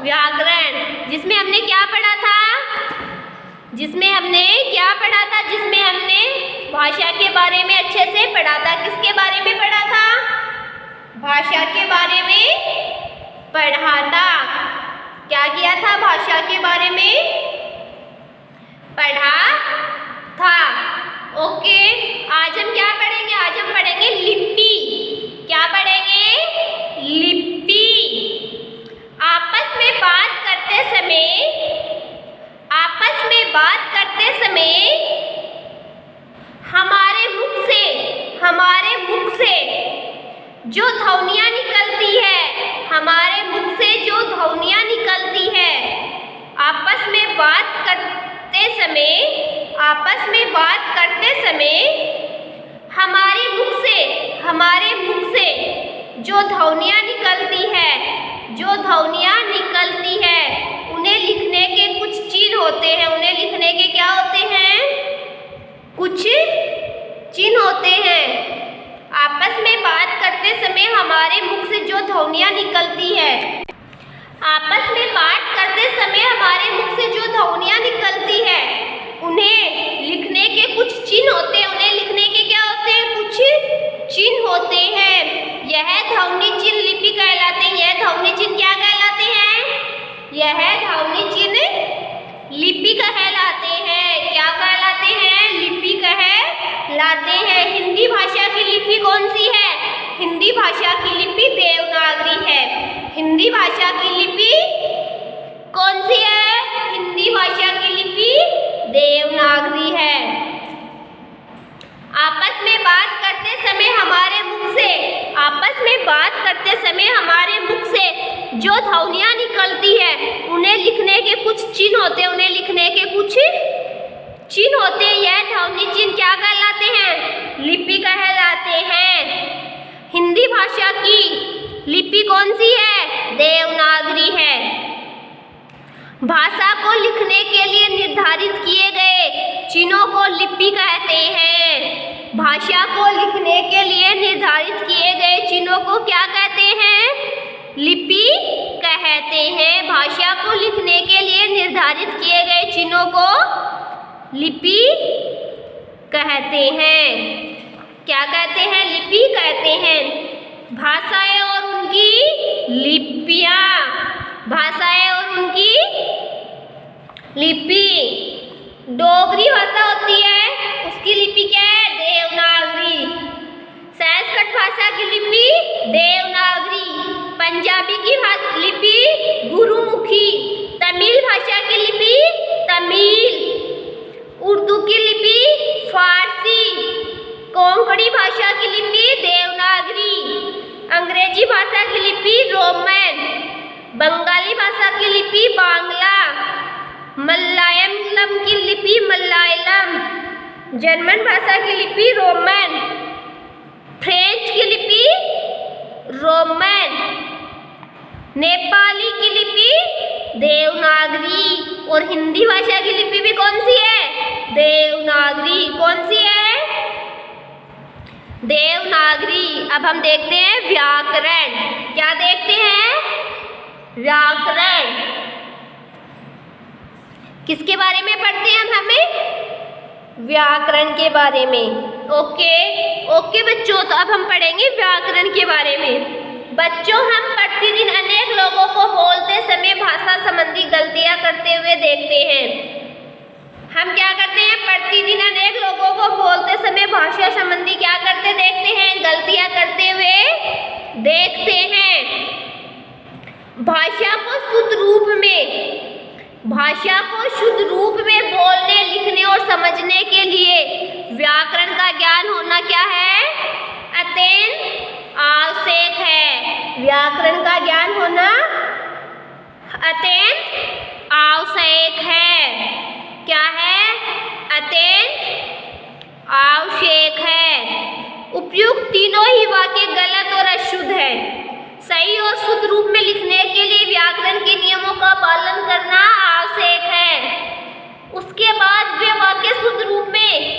व्याकरण, जिसमें हमने क्या पढ़ा था? जिसमें हमने क्या पढ़ा था? जिसमें हमने भाषा के बारे में अच्छे से पढ़ा था। किसके बारे में पढ़ा था? भाषा के बारे में पढ़ा था। क्या किया था? भाषा के बारे में पढ़ा था। ओके, आज हम क्या पढ़ेंगे? आज हम पढ़ेंगे लिपि। क्या पढ़ेंगे? लिपि। आपस में बात करते समय हमारे मुख से जो ध्वनियाँ निकलती है, हमारे मुख से जो ध्वनियाँ निकलती है, आपस में बात करते समय हमारे मुख से जो ध्वनियाँ निकलती है, उन्हें लिखने के कुछ चिन्ह होते हैं। उन्हें लिखने के क्या होते हैं? कुछ चिन्ह होते हैं। आपस में बात करते समय हमारे मुख से जो ध्वनियाँ निकलती है, आपस में बात करते समय हमारे मुख से जो ध्वनियाँ निकलती है, उन्हें लिखने के कुछ चिन्ह होते हैं। उन्हें लिखने के क्या होते हैं? कुछ चिन्ह होते हैं। यह ध्वनि चिन्ह लिपि कहलाते हैं। यह ध्वनि चिन्ह क्या कहलाते हैं? यह ध्वनि चिन्ह लिपि कहलाते हैं। क्या कहलाते हैं? लिपि कहलाते हैं। हिंदी भाषा की लिपि कौन सी है? हिंदी भाषा की लिपि देवनागरी है। हिंदी भाषा की लिपि कौन सी है? हिंदी भाषा की लिपि देवनागरी है। आपस में बात करते समय हमारे मुख से जो ध्वनियाँ निकलती है, उन्हें लिखने के कुछ चिन्ह होते हैं। उन्हें लिखने के कुछ चिन्ह होते हैं। यह ध्वनि चिन्ह क्या कहलाते हैं? लिपि कहलाते हैं। हिंदी भाषा की लिपि कौन सी है? देवनागरी है। भाषा को लिखने के लिए निर्धारित किए गए चिन्हों को लिपि कहते हैं। भाषा को लिखने के लिए निर्धारित किए गए चिन्हों को क्या कहते हैं? लिपि कहते हैं। भाषा को लिखने के लिए निर्धारित किए गए चिन्हों को लिपि कहते हैं। क्या कहते हैं? लिपि कहते हैं। भाषाएं और उनकी लिपियाँ। भाषाएं और उनकी लिपि। डोगरी भाषा होती है, उसकी लिपि क्या है? देवनागरी। संस्कृत भाषा की लिपि देवनागरी। पंजाबी की लिपि गुरुमुखी। तमिल भाषा की लिपि तमिल। उर्दू की लिपि फारसी। कोंकणी भाषा की लिपि देवनागरी। अंग्रेजी भाषा की लिपि रोमन। बंगाली भाषा की लिपि बांग्ला। मलयालम की लिपि मलयालम। जर्मन भाषा की लिपि रोमन। फ्रेंच की लिपि रोमन। नेपाली की लिपि देवनागरी। और हिंदी भाषा की लिपि भी कौन सी है? देवनागरी। कौन सी है? देवनागरी। अब हम देखते हैं व्याकरण। क्या देखते हैं? व्याकरण। किसके बारे में पढ़ते हैं हमें? व्याकरण के बारे में। ओके बच्चों, तो अब हम पढ़ेंगे व्याकरण के बारे में। बच्चों, हम प्रतिदिन अनेक लोगों को बोलते समय भाषा संबंधी गलतियां करते हुए देखते हैं। हम क्या करते हैं? प्रतिदिन अनेक लोगों को बोलते समय भाषा संबंधी क्या करते देखते हैं? गलतियां करते हुए देखते हैं। भाषा को शुद्ध रूप में बोलने, लिखने और समझने के लिए व्याकरण का ज्ञान होना क्या है? अत्यंत आवश्यक है। व्याकरण का ज्ञान होना अत्यंत आवश्यक है। क्या है? अत्यंत आवश्यक है। उपयुक्त तीनों ही वाक्य गलत और अशुद्ध है। सही और शुद्ध रूप में लिखने के लिए व्याकरण के नियमों का पालन करना आवश्यक है। उसके बाद वे वाक्य शुद्ध रूप में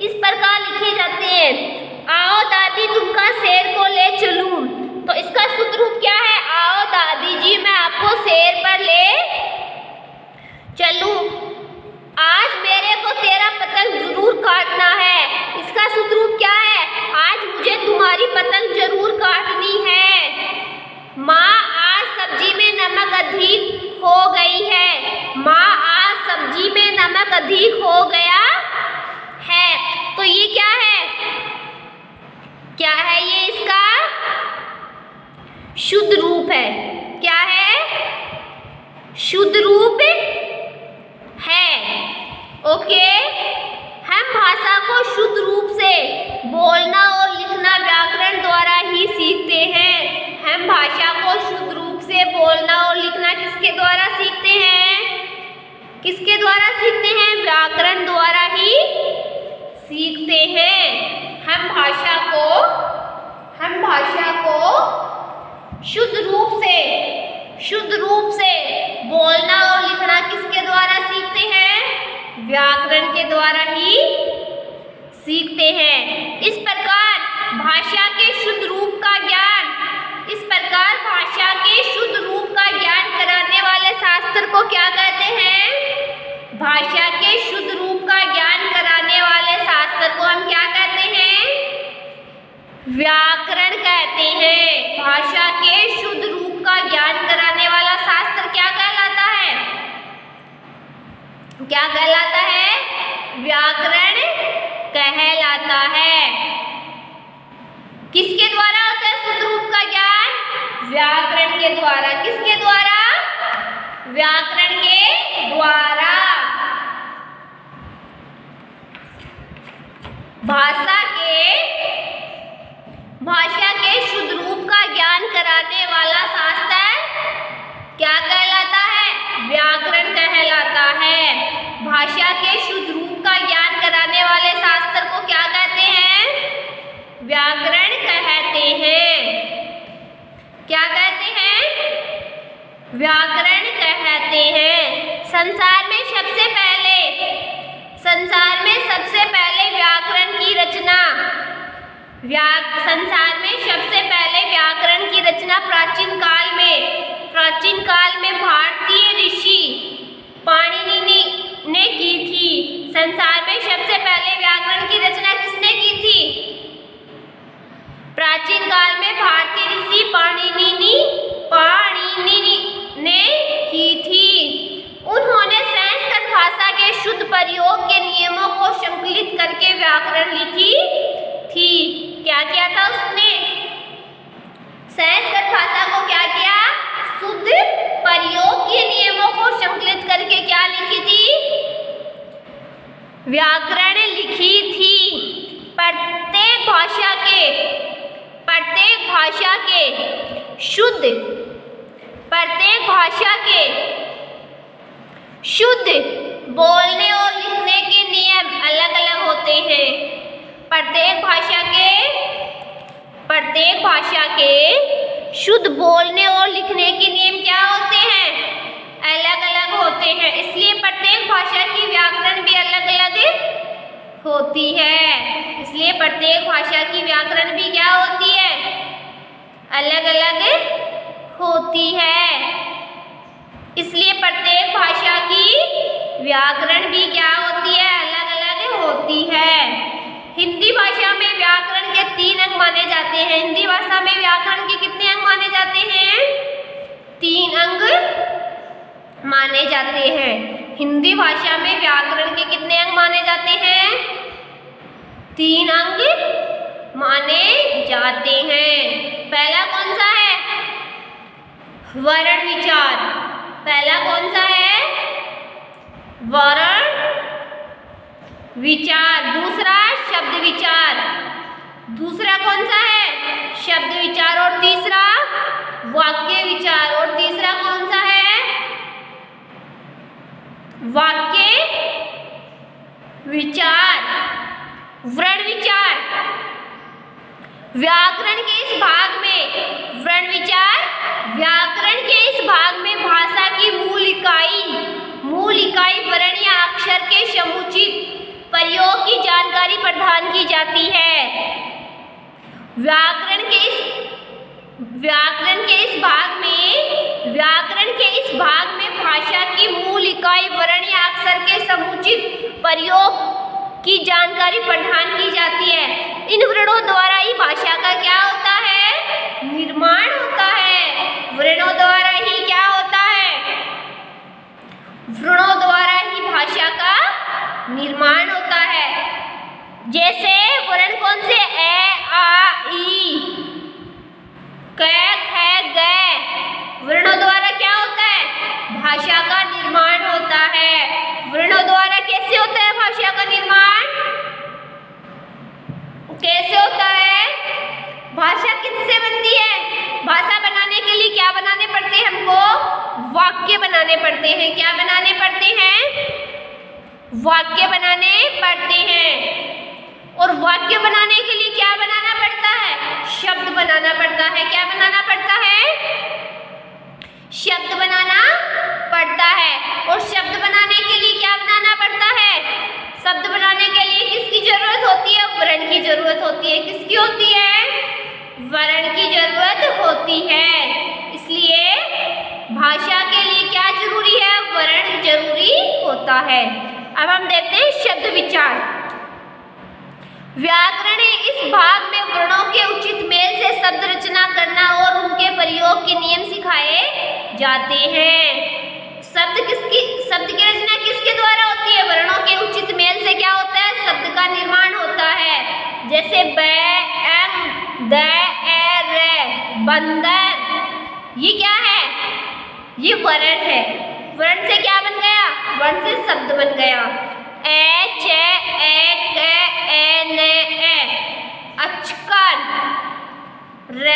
इस प्रकार लिखे जाते हैं। आओ दादी तुमका शेर को ले चलूं। तो इसका शुद्ध रूप क्या है? आओ दादी जी मैं आपको शेर पर अधिक हो गया है। तो ये क्या है? क्या है ये? इसका शुद्ध रूप है। क्या है? शुद्ध रूप है। ओके, हम भाषा को शुद्ध रूप से बोलना और लिखना व्याकरण द्वारा ही सीखते हैं। हम भाषा को शुद्ध रूप से बोलना और लिखना किसके द्वारा सीखते हैं? किसके द्वारा सीखते हैं? व्याकरण द्वारा ही सीखते हैं। हम भाषा को शुद्ध रूप से बोलना और लिखना किसके द्वारा सीखते हैं? व्याकरण के द्वारा ही सीखते हैं। इस प्रकार भाषा के शुद्ध रूप का ज्ञान कराने वाले शास्त्र को क्या कहते हैं? भाषा के शुद्ध रूप का ज्ञान कराने वाले शास्त्र को हम क्या कहते हैं? व्याकरण कहते हैं। भाषा के शुद्ध रूप का ज्ञान कराने वाला शास्त्र क्या कहलाता है? क्या कहलाता है? व्याकरण कहलाता है। किसके द्वारा होता है शुद्ध रूप का ज्ञान? व्याकरण के द्वारा। किसके द्वारा? व्याकरण के द्वारा। भाषा के शुद्ध रूप का ज्ञान कराने वाला शास्त्र क्या कहलाता है? व्याकरण कहलाता है। भाषा के शुद्ध रूप का ज्ञान कराने वाले शास्त्र को क्या कहते हैं? व्याकरण कहते हैं। क्या कहते हैं? व्याकरण कहते हैं। संसार में सबसे पहले व्याकरण की रचना प्राचीन काल में भारतीय ऋषि पाणिनि ने की थी। संसार में सबसे पहले व्याकरण की रचना किसने की थी? प्राचीन काल में भारतीय ऋषि पाणिनि ने की थी। उन्होंने संस्कृत भाषा के शुद्ध प्रयोग के नियमों को संकलित करके व्याकरण लिखी थी। क्या किया था उसने? संस्कृत भाषा को क्या किया? शुद्ध प्रयोग के नियमों को संकलित करके क्या लिखी थी? व्याकरण लिखी थी। प्रत्येक भाषा के शुद्ध बोलने और लिखने के नियम अलग अलग होते हैं। प्रत्येक भाषा के शुद्ध बोलने और लिखने के नियम क्या होते हैं? अलग अलग होते हैं। इसलिए प्रत्येक भाषा की व्याकरण भी अलग अलग होती है। इसलिए प्रत्येक भाषा की व्याकरण भी क्या होती है? अलग अलग होती है। इसलिए प्रत्येक भाषा की व्याकरण भी क्या होती है? अलग अलग होती है। हिंदी भाषा में व्याकरण के 3 अंग माने जाते हैं। हिंदी भाषा में व्याकरण के कितने अंग माने जाते हैं? 3 अंग माने जाते हैं। हिंदी भाषा में व्याकरण के कितने अंग माने जाते हैं? 3 अंग माने जाते हैं। पहला कौन सा है? वर्ण विचार। पहला कौन सा है? वर्ण विचार। दूसरा शब्द विचार। दूसरा कौन सा है? शब्द विचार। और तीसरा वाक्य विचार। और तीसरा कौन सा है? वाक्य विचार। वर्ण विचार। व्याकरण के इस भाग में वर्ण विचार, व्याकरण के इस भाग में भाषा की मूल इकाई वर्ण या अक्षर के समुचित प्रयोग की जानकारी प्रदान की जाती है। व्याकरण के इस भाग में भाषा की मूल इकाई वर्ण या अक्षर के समुचित प्रयोग की जानकारी प्रदान की जाती है। इन वर्णों द्वारा ही भाषा का क्या होता है? निर्माण होता है। वर्णों द्वारा ही क्या होता है? वर्णों द्वारा ही भाषा का कैसे होता है? भाषा किससे बनती है? भाषा बनाने के लिए क्या बनाने पड़ते हैं हमको? वाक्य बनाने पड़ते हैं। क्या बनाने पड़ते हैं? वाक्य बनाने पड़ते हैं। और वाक्य बनाने के लिए क्या बनाना पड़ता है? शब्द बनाना पड़ता है। क्या बनाना पड़ता है? शब्द बनाना पड़ता है। और शब्द बनाने के लिए क्या बनाना पड़ता है? शब्द बनाने के लिए किसकी जरूरत होती है? वर्ण की जरूरत होती है। किसकी होती है? वर्ण की जरूरत होती है। इसलिए भाषा के लिए क्या जरूरी है? वर्ण जरूरी होता है। अब हम देखते हैं शब्द विचार। व्याकरण इस भाग में वर्णों के उचित मेल से शब्द रचना करना और उनके प्रयोग के नियम सिखाए जाते हैं। शब्द की रचना किसके द्वारा होती है? वर्णों के उचित मेल से क्या होता है? शब्द का निर्माण होता है। जैसे ब, एम, द, ए, रे, बंदर, ये क्या है? ये वर्ण है। वर्ण से क्या बन गया? वर्ण से शब्द बन गया। ए, च, ए, क, ए, न, ए, अचकर, र,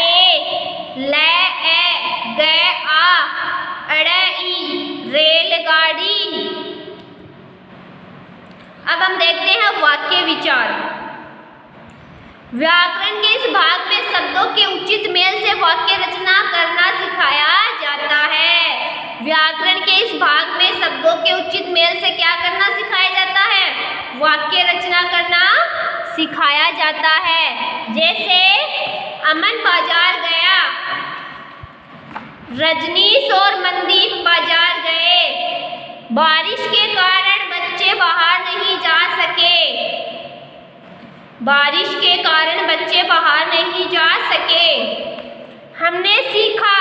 ए, ल, ए, ग, आ, अड़, ई, रेलगाड़ी। अब हम देखते हैं वाक्य विचार। व्याकरण के इस भाग में शब्दों के उचित मेल से वाक्य रचना करना सिखाया जाता है। व्याकरण के इस भाग में शब्दों के उचित मेल से क्या करना सिखाया जाता है? वाक्य रचना करना सिखाया जाता है। जैसे अमन बाजार गया, रजनीश और मनदीप बाजार गए, बारिश के कारण बच्चे बाहर नहीं जा सके। बारिश के कारण बच्चे बाहर नहीं जा सके। हमने सीखा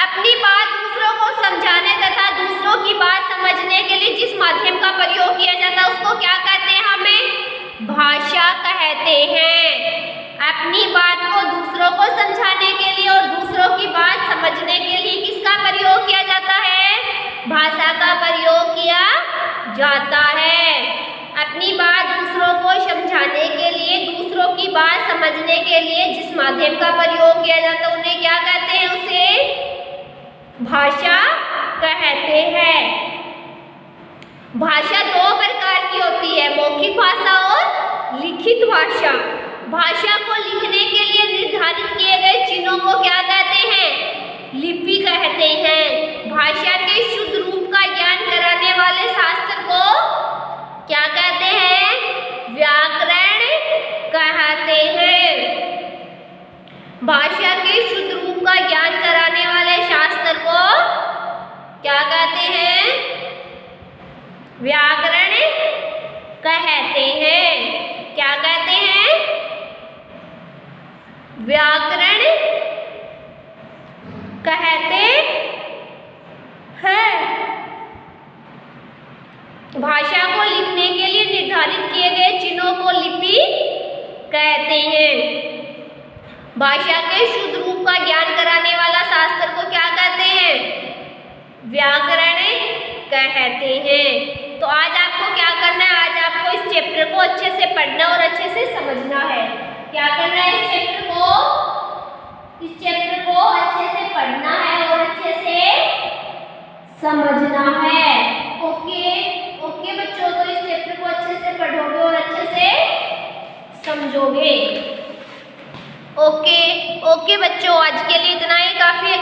अपनी बात दूसरों को समझाने तथा दूसरों की बात समझने के लिए जिस माध्यम का प्रयोग किया जाता है उसको क्या कहते हैं? हमें भाषा कहते हैं। अपनी बात को दूसरों को समझाने के लिए और दूसरों की बात समझने के लिए किसका प्रयोग किया जाता है? भाषा का प्रयोग किया जाता है। अपनी बात दूसरों को समझाने के लिए, दूसरों की बात समझने के लिए जिस माध्यम का प्रयोग किया जाता है उन्हें क्या कहते हैं? उसे भाषा कहते हैं। भाषा दो प्रकार की होती है, मौखिक भाषा और लिखित भाषा। भाषा को लिखने के लिए निर्धारित किए गए चिन्हों को क्या कहते हैं? लिपि कहते हैं। भाषा के शुद्ध रूप का ज्ञान कराने वाले शास्त्र को क्या कहते हैं? व्याकरण कहते हैं। भाषा के शुद्ध रूप का ज्ञान कराने वाले शास्त्र को क्या कहते हैं? व्याकरण कहते हैं। क्या कहते हैं? व्याकरण कहते हैं। भाषा को लिखने के लिए निर्धारित किए गए चिन्हों को लिपि कहते हैं। भाषा के शुद्ध रूप का ज्ञान कराने वाला शास्त्र को क्या कहते हैं? व्याकरण कहते हैं। तो आज आपको क्या करना है? आज आपको इस चैप्टर को अच्छे से पढ़ना और अच्छे से समझना है। क्या करना है? इस चैप्टर को अच्छे से पढ़ना है और अच्छे से समझना है। ओके बच्चों, तो इस चैप्टर को अच्छे से पढ़ोगे और अच्छे से समझोगे। ओके बच्चों, आज के लिए इतना ही काफी है।